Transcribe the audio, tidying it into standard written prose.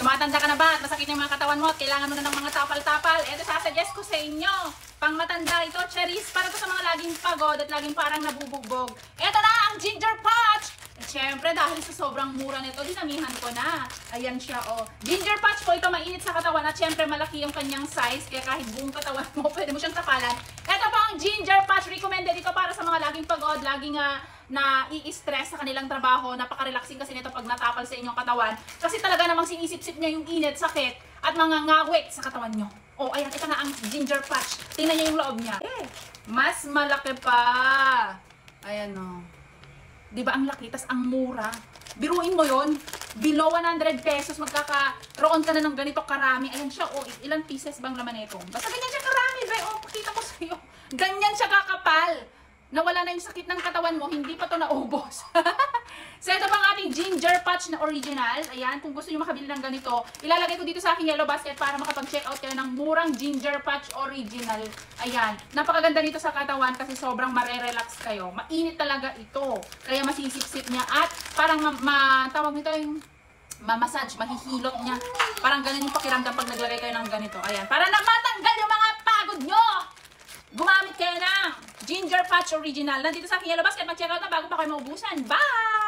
Tumatanda ka na ba at masakit yung mga katawan mo at kailangan mo na ng mga tapal-tapal? Ito sasuggest ko sa inyo. Pang matanda ito, Charis, para to sa mga laging pagod at laging parang nabubugbog. Ito na ang ginger patch! At syempre, dahil sa sobrang mura nito, dinamihan ko na. Ayan siya, oh. Ginger patch po ito, mainit sa katawan at syempre malaki yung kanyang size. Kaya kahit buong katawan mo, pwede mo siyang tapalan. Ito po ang ginger patch. Recommended ito para sa mga laging pagod, laging na i-stress sa kanilang trabaho. Napaka-relaxing kasi nito pag natapal sa inyong katawan. Kasi talaga namang sinisip-sip niya yung init, sakit, at mga ngawit sa katawan nyo. Oh, ayan, ito na ang ginger patch. Tingnan niyo yung loob niya. Mas malaki pa. Ayan, oh. Diba ang laki, tas ang mura. Biruin mo yon, below 100 pesos, magkakaroon ka na ng ganito karami. Ayan siya, oh, ilang pieces bang laman nito? Basta ganyan siya karami, be. Oh, pakita ko sa'yo. Ganyan siya kakapal. Nawala na yung sakit ng katawan mo, hindi pa to naubos. So, ito pang ating ginger patch na original. Ayan, kung gusto nyo makabili ng ganito, ilalagay ko dito sa aking yellow basket para makapag-check out kayo ng murang ginger patch original. Ayan, napakaganda nito sa katawan kasi sobrang marerelax kayo. Mainit talaga ito, kaya masisip-sip niya at parang tawag nito yung mamassage, mahihilot niya. Parang ganun yung pakiramdam pag naglagay kayo ng ganito. Ayan, para na matanggal yung mga pagod nyo! Gumamit kayo ng ginger patch original. Nandito sa aking yellow basket. Mag-check out na bago pa kayo maubusan. Bye!